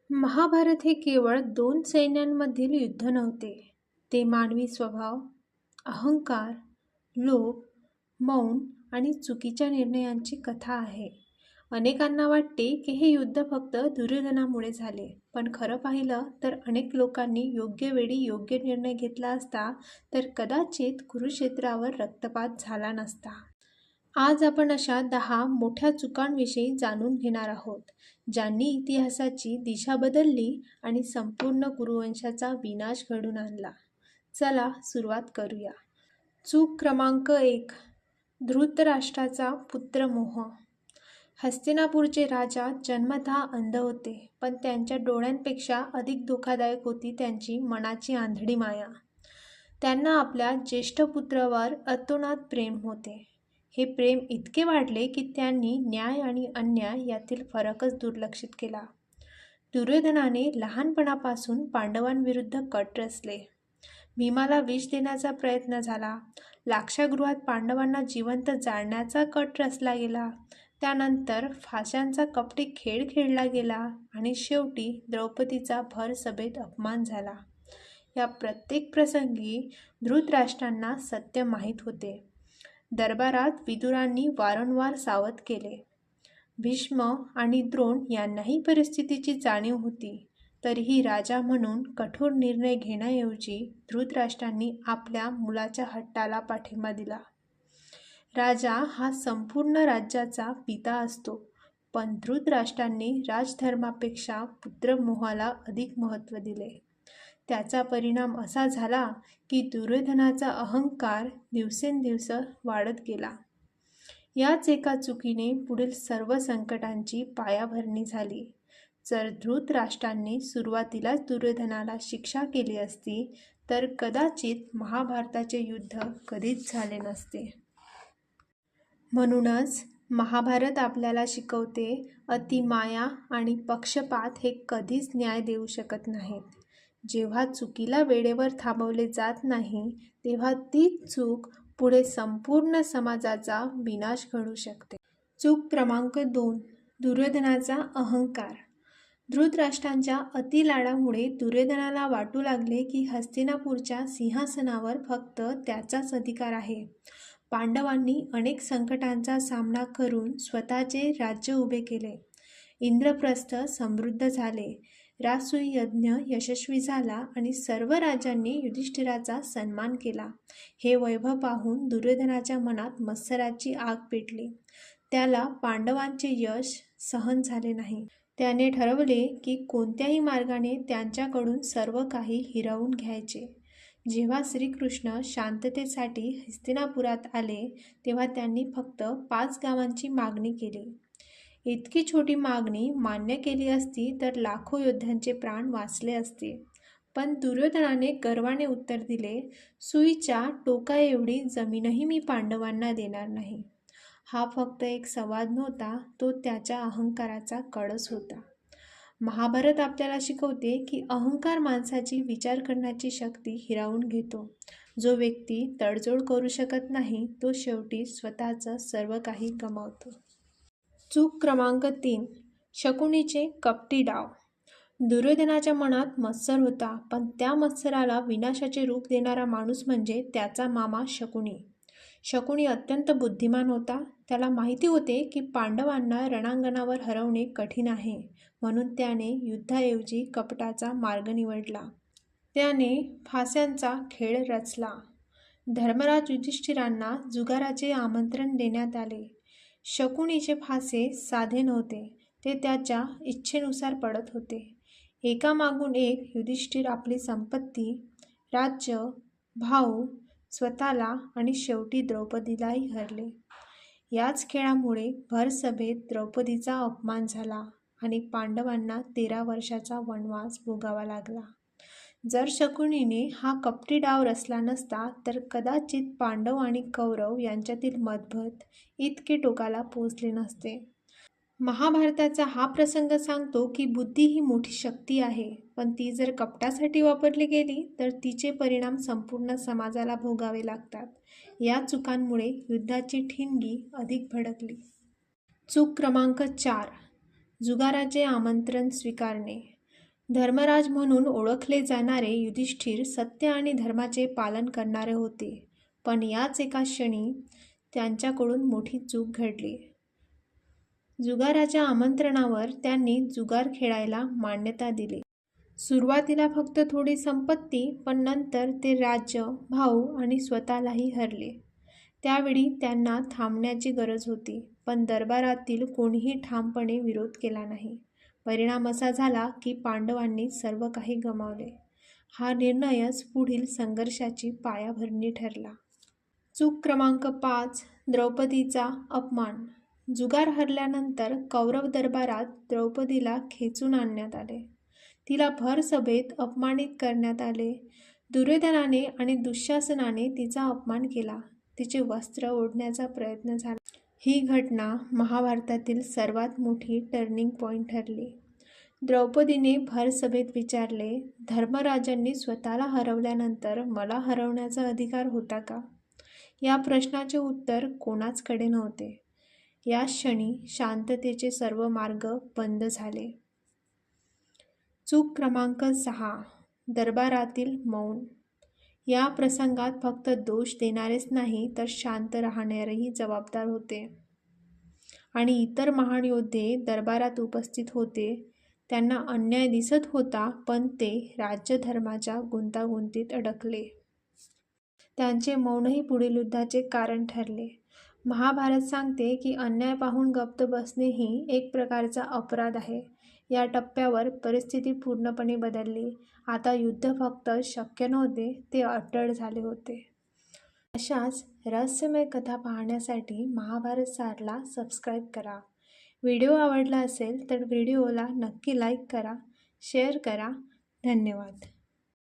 महाभारत हे केवळ दोन सैन्यांमधील युद्ध नव्हते. ते मानवी स्वभाव, अहंकार, लोभ, मौन आणि चुकीच्या निर्णयांची कथा आहे. अनेकांना वाटते की हे युद्ध फक्त दुर्योधनामुळे झाले, पण खरं पाहिलं तर अनेक लोकांनी योग्य वेळी योग्य निर्णय घेतला असता तर कदाचित कुरुक्षेत्रावर रक्तपात झाला नसता. आज आपण अशा 10 मोठ्या चुकांविषयी जाणून घेणार आहोत, ज्यांनी इतिहासाची दिशा बदलली आणि संपूर्ण कुरुवंशाचा विनाश घडवून आणला. चला सुरुवात करूया. चूक क्रमांक 1. धृतराष्ट्राचा पुत्रमोह. हस्तिनापूरचे राजा जन्मतः अंध होते, पण त्यांच्या डोळ्यांपेक्षा अधिक धोकादायक होती त्यांची मनाची आंधळी माया. त्यांना आपल्या ज्येष्ठ पुत्रावर अतोनात प्रेम होते. हे प्रेम इतके वाढले की त्यांनी न्याय आणि अन्याय यातील फरकच दुर्लक्षित केला. दुर्योधनाने लहानपणापासून पांडवांविरुद्ध कट रचले. भीमाला विष देण्याचा प्रयत्न झाला. लाक्षागृहात पांडवांना जिवंत जाळण्याचा कट रचला गेला. त्यानंतर फाशांचा कपटी खेळ खेळला गेला आणि शेवटी द्रौपदीचा भर सभेत अपमान झाला. या प्रत्येक प्रसंगी धृतराष्ट्रांना सत्य माहीत होते. दरबारात विदुरांनी वारंवार सावध केले. भीष्म आणि द्रोण यांनाही परिस्थितीची जाणीव होती. तरीही राजा म्हणून कठोर निर्णय घेण्याऐवजी धृतराष्ट्रांनी आपल्या मुलाच्या हट्टाला पाठिंबा दिला. राजा हा संपूर्ण राज्याचा पिता असतो, पण धृतराष्ट्रांनी राजधर्मापेक्षा पुत्रमोहाला अधिक महत्त्व दिले. त्याचा परिणाम असा झाला की दुर्योधनाचा अहंकार दिवसेंदिवस वाढत गेला. याच एका चुकीने पुढील सर्व संकटांची पायाभरणी झाली. जर धृतराष्ट्रांनी सुरुवातीलाच दुर्योधनाला शिक्षा केली असती तर कदाचित महाभारताचे युद्ध कधीच झाले नसते. म्हणूनच महाभारत आपल्याला शिकवते, अतिमाया आणि पक्षपात हे कधीच न्याय देऊ शकत नाहीत. जेव्हा चुकीला वेळेवर थांबवले जात नाही, तेव्हा तीच चूक पुढे संपूर्ण समाजाचा विनाश घडवू शकते. चूक क्रमांक 2. दुर्योधनाचा अहंकार. धृतराष्ट्रांच्या अतिलाडामुळे दुर्योधनाला वाटू लागले की हस्तिनापूरच्या सिंहासनावर फक्त त्याचाच अधिकार आहे. पांडवांनी अनेक संकटांचा सामना करून स्वतःचे राज्य उभे केले. इंद्रप्रस्थ समृद्ध झाले. राजसूय यज्ञ यशस्वी झाला आणि सर्व राजांनी युधिष्ठिराचा सन्मान केला. हे वैभव पाहून दुर्योधनाच्या मनात मत्सराची आग पेटली. त्याला पांडवांचे यश सहन झाले नाही. त्याने ठरवले की कोणत्याही मार्गाने त्यांच्याकडून सर्व काही हिरावून घ्यायचे. जेव्हा श्रीकृष्ण शांततेसाठी हस्तिनापुरात आले तेव्हा त्यांनी फक्त 5 गावांची मागणी केली. इतकी छोटी मागणी मान्य केली असती तर लाखो योद्ध्यांचे प्राण वाचले असते. पण दुर्योधनाने गर्वाने उत्तर दिले, सुईच्या टोकाएवढी जमीनही मी पांडवांना देणार नाही. हा फक्त एक संवाद नव्हता, तो त्याच्या अहंकाराचा कळस होता. महाभारत आपल्याला शिकवते की अहंकार माणसाची विचार करण्याची शक्ती हिरावून घेतो. जो व्यक्ती तडजोड करू शकत नाही तो शेवटी स्वतःचं सर्व काही गमावतो. चूक क्रमांक 3. शकुनीचे कपटी डाव. दुर्योधनाच्या मनात मत्सर होता, पण त्या मत्सराला विनाशाचे रूप देणारा माणूस म्हणजे त्याचा मामा शकुनी. शकुनी अत्यंत बुद्धिमान होता. त्याला माहिती होते की पांडवांना रणांगणावर हरवणे कठीण आहे, म्हणून त्याने युद्धाऐवजी कपटाचा मार्ग निवडला. त्याने फास्यांचा खेळ रचला. धर्मराज युधिष्ठिरांना जुगाराचे आमंत्रण देण्यात आले. शकुनीचे फासे साधे नव्हते, ते त्याच्या इच्छेनुसार पडत होते. एकामागून एक युधिष्ठिर आपली संपत्ती, राज्य, भाऊ, स्वतःला आणि शेवटी द्रौपदीलाही हरले. याच खेळामुळे भरसभेत द्रौपदीचा अपमान झाला आणि पांडवांना 13 वर्षाचा वनवास भोगावा लागला. जर शकुनीने हा कपटी डाव रचला नसता तर कदाचित पांडव आणि कौरव यांच्यातील मतभेद इतके टोकाला पोहोचले नसते. महाभारताचा हा प्रसंग सांगतो की बुद्धी ही मोठी शक्ती आहे, पण ती जर कपटासाठी वापरली गेली तर तिचे परिणाम संपूर्ण समाजाला भोगावे लागतात. या चुकांमुळे युद्धाची ठिणगी अधिक भडकली. चूक क्रमांक 4. जुगाराचे आमंत्रण स्वीकारणे. धर्मराज म्हणून ओळखले जाणारे युधिष्ठिर सत्य आणि धर्माचे पालन करणारे होते, पण याच एका क्षणी त्यांच्याकडून मोठी चूक घडली. जुगाराच्या आमंत्रणावर त्यांनी जुगार खेळायला मान्यता दिली. सुरुवातीला फक्त थोडी संपत्ती, पण नंतर ते राज्य, भाऊ आणि स्वतःलाही हरले. त्यावेळी त्यांना थांबण्याची गरज होती, पण दरबारातील कोणीही ठामपणे विरोध केला नाही. परिणाम असा झाला की पांडवांनी सर्व काही गमावले. हा निर्णयच पुढील संघर्षाची पायाभरणी ठरला. चूक क्रमांक 5. द्रौपदीचा अपमान. जुगार हरल्यानंतर कौरव दरबारात द्रौपदीला खेचून आणण्यात आले. तिला भर सभेत अपमानित करण्यात आले. दुर्योधनाने आणि दुःशासनाने तिचा अपमान केला. तिचे वस्त्र ओढण्याचा प्रयत्न झाला. ही घटना महाभारतातील सर्वात मोठी टर्निंग पॉइंट ठरली. द्रौपदीने भर सभेत विचारले, धर्मराजांनी स्वतःला हरवल्यानंतर मला हरवण्याचा अधिकार होता का? या प्रश्नाचे उत्तर कोणाचकडे नव्हते. या क्षणी शांततेचे सर्व मार्ग बंद झाले. चूक क्रमांक 6. दरबारातील मौन. या प्रसंगात फक्त दोष देणारेच नाही तर शांत राहणारेही जबाबदार होते. आणि इतर महान योद्धे दरबारात उपस्थित होते. त्यांना अन्याय दिसत होता, पण ते राज्यधर्माच्या गुंतागुंतीत अडकले. त्यांचे मौनही पुढील युद्धाचे कारण ठरले. महाभारत सांगते की अन्याय पाहून गप्प बसणे ही एक प्रकारचा अपराध आहे. या टप्प्यावर परिस्थिती पूर्णपणे बदलली. आता युद्ध फक्त शक्य नव्हते, ते अटळ झाले होते. अशाच रहस्यमय कथा पाहण्यासाठी महाभारत सारला सबस्क्राईब करा. व्हिडिओ आवडला असेल तर व्हिडिओला नक्की लाईक करा, शेअर करा. धन्यवाद.